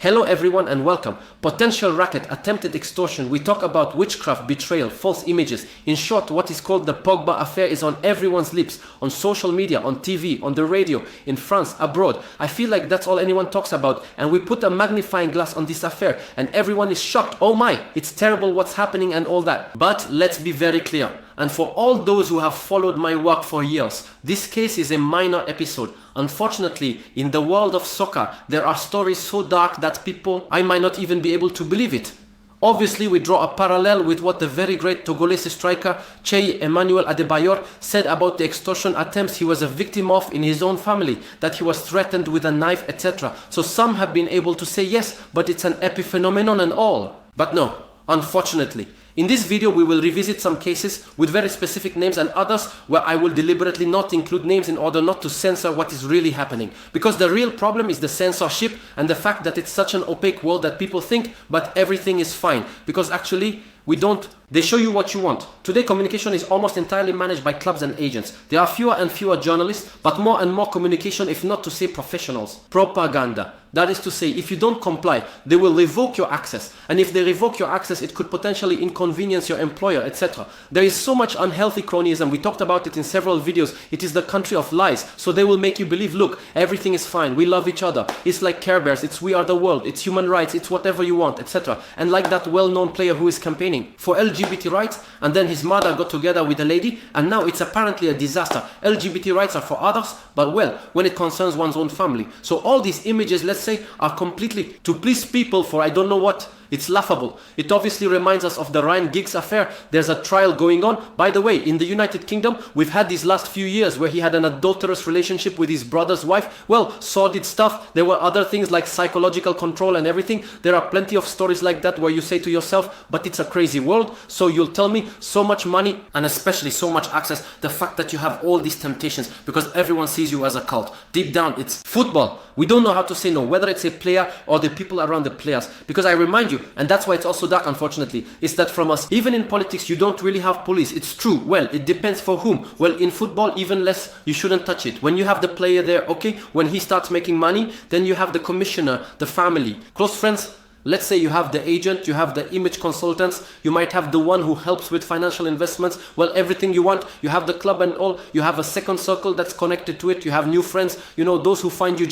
Hello everyone and welcome. Potential racket, attempted extortion. We talk about witchcraft, betrayal, false images. In short, what is called the Pogba affair is on everyone's lips, on social media, on TV, on the radio, in France, abroad. I feel like that's all anyone talks about, and we put a magnifying glass on this affair and everyone is shocked. Oh my, it's terrible what's happening and all that. But let's be very clear. And for all those who have followed my work for years, this case is a minor episode. Unfortunately, in the world of soccer, there are stories so dark that I might not even be able to believe it. Obviously, we draw a parallel with what the very great Togolese striker Che Emmanuel Adebayor said about the extortion attempts he was a victim of in his own family, that he was threatened with a knife, etc. So some have been able to say yes, but it's an epiphenomenon and all. But no, unfortunately. In this video, we will revisit some cases with very specific names and others where I will deliberately not include names in order not to censor what is really happening. Because the real problem is the censorship and the fact that it's such an opaque world that people think, but everything is fine. Because actually, they show you what you want. Today, communication is almost entirely managed by clubs and agents. There are fewer and fewer journalists, but more and more communication, if not to say professionals. Propaganda. That is to say, if you don't comply, they will revoke your access. And if they revoke your access, it could potentially inconvenience your employer, etc. There is so much unhealthy cronyism. We talked about it in several videos. It is the country of lies. So they will make you believe, look, everything is fine. We love each other. It's like Care Bears. It's we are the world. It's human rights. It's whatever you want, etc. And like that well-known player who is campaigning for LGBT rights, and then his mother got together with a lady, and now it's apparently a disaster. LGBT rights are for others, but well, when it concerns one's own family. So all these images, let's say, are completely to please people for I don't know what. It's laughable. It obviously reminds us of the Ryan Giggs affair. There's a trial going on. By the way, in the United Kingdom, we've had these last few years where he had an adulterous relationship with his brother's wife. Well, sordid stuff. There were other things like psychological control and everything. There are plenty of stories like that where you say to yourself, but it's a crazy world. So you'll tell me so much money and especially so much access. The fact that you have all these temptations because everyone sees you as a cult. Deep down, it's football. We don't know how to say no, whether it's a player or the people around the players. Because I remind you, and that's why it's also dark, unfortunately, is that from us, even in politics, you don't really have police. It's true. Well, it depends for whom. Well, in football, even less, you shouldn't touch it. When you have the player there, okay, when he starts making money, then you have the commissioner, the family, close friends. Let's say you have the agent, you have the image consultants, you might have the one who helps with financial investments. Well, everything you want, you have the club and all, you have a second circle that's connected to it, you have new friends, you know, those who find you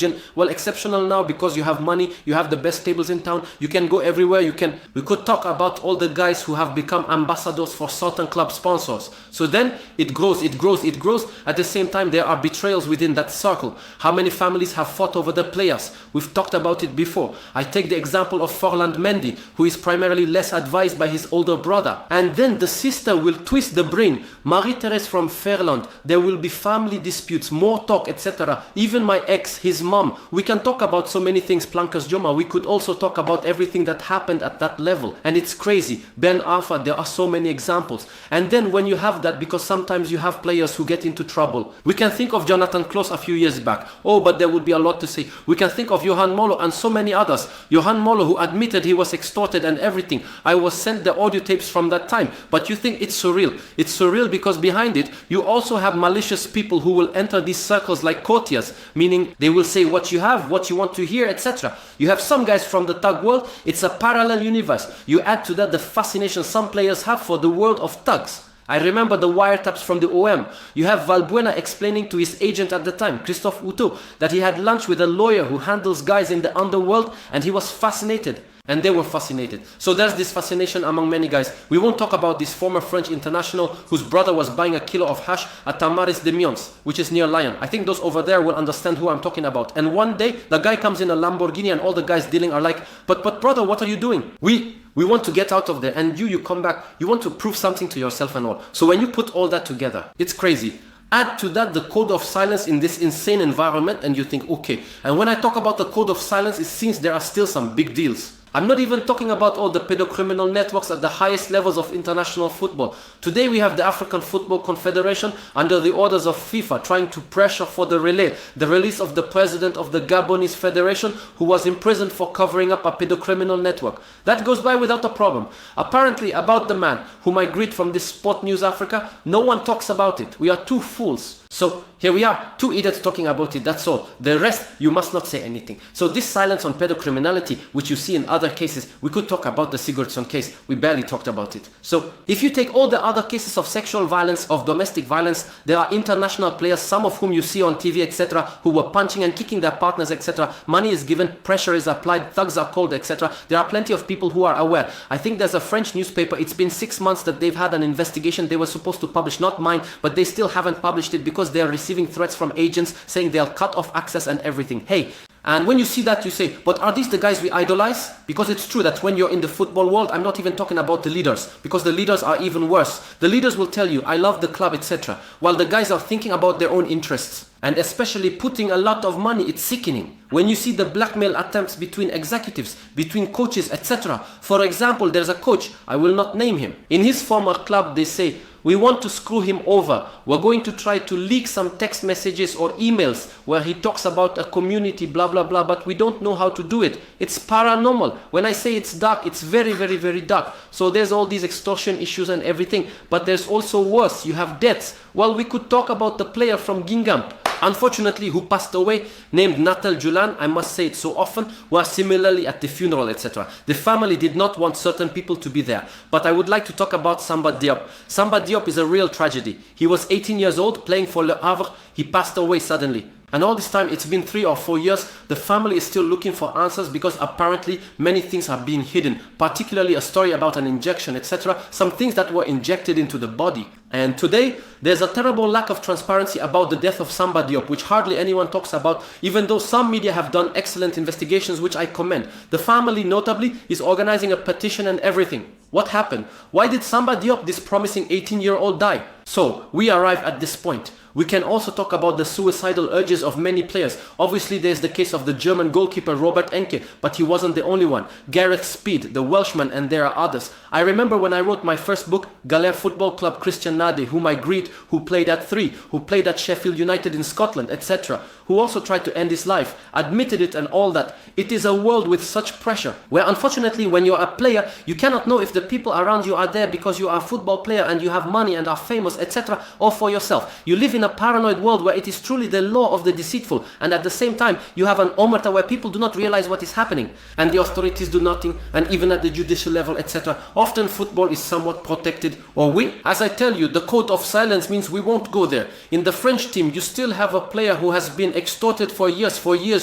exceptional now because you have money, you have the best tables in town, you can go everywhere, we could talk about all the guys who have become ambassadors for certain club sponsors. So then it grows. At the same time, there are betrayals within that circle. How many families have fought over the players? We've talked about it before. I take the example of Forland Mendy, who is primarily less advised by his older brother. And then the sister will twist the brain. Marie-Thérèse from Fairland. There will be family disputes, more talk, etc. Even my ex, his mom. We can talk about so many things, Plankers Joma. We could also talk about everything that happened at that level. And it's crazy. Ben Arfa, there are so many examples. And then when you have that, because sometimes you have players who get into trouble. We can think of Jonathan Klaus a few years back. Oh, but there would be a lot to say. We can think of Johan Molo and so many others. Johan Molo, who admitted he was extorted and everything. I was sent the audio tapes from that time. But you think it's surreal. It's surreal because behind it, you also have malicious people who will enter these circles like courtiers, meaning they will say what you have, what you want to hear, etc. You have some guys from the thug world. It's a parallel universe. You add to that the fascination some players have for the world of thugs. I remember the wiretaps from the OM. You have Valbuena explaining to his agent at the time, Christophe Houteau, that he had lunch with a lawyer who handles guys in the underworld and he was fascinated. And they were fascinated. So there's this fascination among many guys. We won't talk about this former French international whose brother was buying a kilo of hash at Tamaris de Mions, which is near Lyon. I think those over there will understand who I'm talking about. And one day, the guy comes in a Lamborghini and all the guys dealing are like, but brother, what are you doing? We want to get out of there. And you come back. You want to prove something to yourself and all. So when you put all that together, it's crazy. Add to that the code of silence in this insane environment and you think, okay. And when I talk about the code of silence, it seems there are still some big deals. I'm not even talking about all the pedocriminal networks at the highest levels of international football. Today we have the African Football Confederation under the orders of FIFA trying to pressure for the release of the president of the Gabonese Federation who was imprisoned for covering up a pedocriminal network. That goes by without a problem. Apparently about the man whom I greet from this Sport News Africa, no one talks about it. We are two fools. So here we are, two idiots talking about it, that's all. The rest, you must not say anything. So this silence on pedocriminality, which you see in other cases, we could talk about the Sigurdsson case, we barely talked about it. So if you take all the other cases of sexual violence, of domestic violence, there are international players, some of whom you see on TV, etc., who were punching and kicking their partners, etc. Money is given, pressure is applied, thugs are called, etc. There are plenty of people who are aware. I think there's a French newspaper, it's been 6 months that they've had an investigation they were supposed to publish, not mine, but they still haven't published it because they are receiving threats from agents saying they'll cut off access and everything. Hey, and when you see that you say, but are these the guys we idolize? Because it's true that when you're in the football world, I'm not even talking about the leaders, because the leaders are even worse. The leaders will tell you, I love the club, etc., while the guys are thinking about their own interests. And especially putting a lot of money, it's sickening. When you see the blackmail attempts between executives, between coaches, etc. For example, there's a coach, I will not name him. In his former club, they say, we want to screw him over. We're going to try to leak some text messages or emails where he talks about a community, blah, blah, blah, but we don't know how to do it. It's paranormal. When I say it's dark, it's very, very, very dark. So there's all these extortion issues and everything, but there's also worse. You have deaths. Well, we could talk about the player from Gingham, unfortunately, who passed away, named Natal Julan, I must say it so often, was similarly at the funeral, etc. The family did not want certain people to be there. But I would like to talk about Samba Diop. Samba Diop is a real tragedy. He was 18 years old, playing for Le Havre. He passed away suddenly. And all this time, it's been 3 or 4 years, the family is still looking for answers because apparently many things are being hidden, particularly a story about an injection, etc., some things that were injected into the body. And today, there's a terrible lack of transparency about the death of Samba Diop, which hardly anyone talks about, even though some media have done excellent investigations, which I commend. The family, notably, is organizing a petition and everything. What happened? Why did Samba Diop, this promising 18-year-old, die? So, we arrive at this point. We can also talk about the suicidal urges of many players. Obviously, there's the case of the German goalkeeper Robert Enke, but he wasn't the only one. Gareth Speed, the Welshman, and there are others. I remember when I wrote my first book, Galer Football Club, Christian Nade, whom I greet, who played at 3, who played at Sheffield United in Scotland, etc., who also tried to end his life, admitted it and all that. It is a world with such pressure, where unfortunately when you're a player, you cannot know if the people around you are there because you are a football player and you have money and are famous, etc., or for yourself. You live in a paranoid world where it is truly the law of the deceitful, and at the same time you have an omerta where people do not realize what is happening and the authorities do nothing, and even at the judicial level, etc. Often football is somewhat protected, or we, as I tell you, the code of silence means we won't go there. In the French team, you still have a player who has been extorted for years,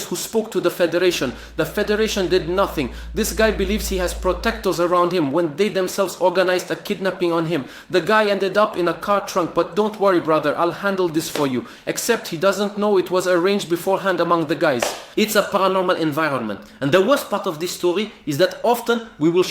who spoke to the federation. The federation did nothing. This guy believes he has protectors around him when they themselves organized a kidnapping on him. The guy ended up in a car trunk, but don't worry, brother, I'll handle this for you. Except he doesn't know it was arranged beforehand among the guys. It's a paranormal environment. And the worst part of this story is that often we will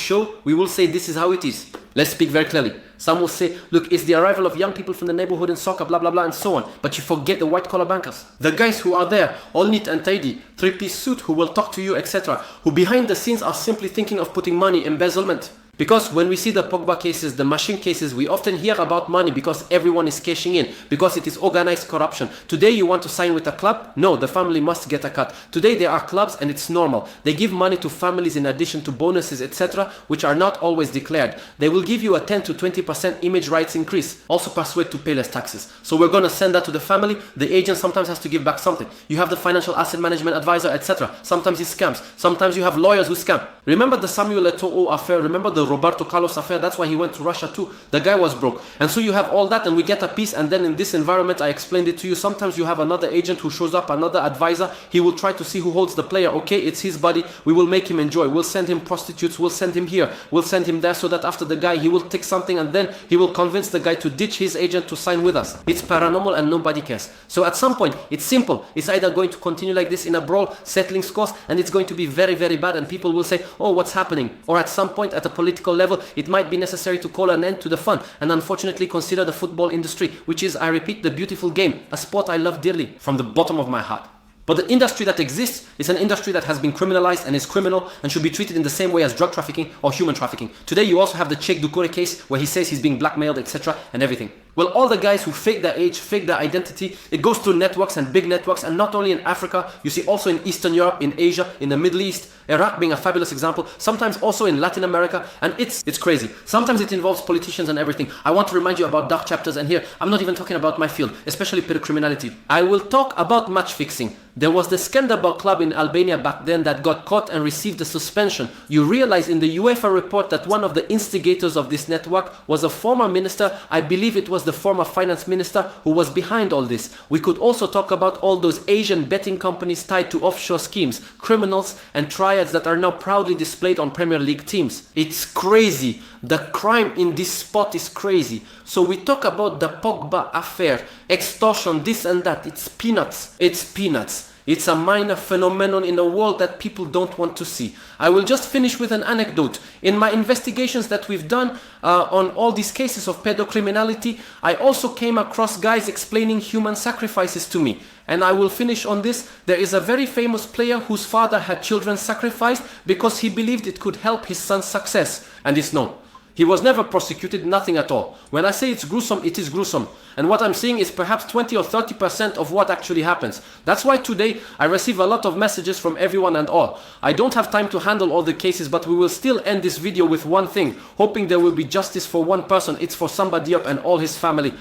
say this is how it is. Let's speak very clearly. Some will say, look, it's the arrival of young people from the neighborhood in soccer, blah, blah, blah, and so on. But you forget the white-collar bankers. The guys who are there, all neat and tidy, 3-piece suit, who will talk to you, etc., who behind the scenes are simply thinking of putting money, embezzlement. Because when we see the Pogba cases, the machine cases, we often hear about money because everyone is cashing in, because it is organized corruption. Today you want to sign with a club? No, the family must get a cut. Today there are clubs and it's normal. They give money to families in addition to bonuses, etc., which are not always declared. They will give you a 10 to 20% image rights increase, also persuade to pay less taxes. So we're going to send that to the family. The agent sometimes has to give back something. You have the financial asset management advisor, etc. Sometimes he scams. Sometimes you have lawyers who scam. Remember the Samuel Eto'o affair? Remember the Roberto Carlos affair? That's why he went to Russia too. The guy was broke. And so you have all that and we get a piece, and then in this environment, I explained it to you, sometimes you have another agent who shows up, another advisor. He will try to see who holds the player. Okay, it's his body. We will make him enjoy. We'll send him prostitutes. We'll send him here. We'll send him there so that after the guy, he will take something and then he will convince the guy to ditch his agent to sign with us. It's paranormal and nobody cares. So at some point, it's simple. It's either going to continue like this in a brawl, settling scores, and it's going to be very, very bad and people will say, oh, what's happening? Or at some point at a political level, it might be necessary to call an end to the fun and unfortunately consider the football industry, which is, I repeat, the beautiful game, a sport I love dearly from the bottom of my heart. But the industry that exists is an industry that has been criminalized and is criminal and should be treated in the same way as drug trafficking or human trafficking. Today you also have the Cheikh Doucouré case where he says he's being blackmailed, etc. and everything. Well, all the guys who fake their age, fake their identity, it goes through networks and big networks, and not only in Africa, you see also in Eastern Europe, in Asia, in the Middle East, Iraq being a fabulous example, sometimes also in Latin America, and it's crazy. Sometimes it involves politicians and everything. I want to remind you about dark chapters, and here, I'm not even talking about my field, especially pedocriminality. I will talk about match fixing. There was the Skanderbeg club in Albania back then that got caught and received a suspension. You realize in the UEFA report that one of the instigators of this network was a former minister, I believe it was the former finance minister who was behind all this. We could also talk about all those Asian betting companies tied to offshore schemes, criminals and triads that are now proudly displayed on Premier League teams. It's crazy. The crime in this spot is crazy. So we talk about the Pogba affair, extortion, this and that. It's peanuts. It's peanuts. It's a minor phenomenon in a world that people don't want to see. I will just finish with an anecdote. In my investigations that we've done on all these cases of pedocriminality, I also came across guys explaining human sacrifices to me. And I will finish on this. There is a very famous player whose father had children sacrificed because he believed it could help his son's success. And it's known. He was never prosecuted, nothing at all. When I say it's gruesome, it is gruesome. And what I'm seeing is perhaps 20 or 30% of what actually happens. That's why today I receive a lot of messages from everyone and all. I don't have time to handle all the cases, but we will still end this video with one thing, hoping there will be justice for one person. It's for somebody up and all his family.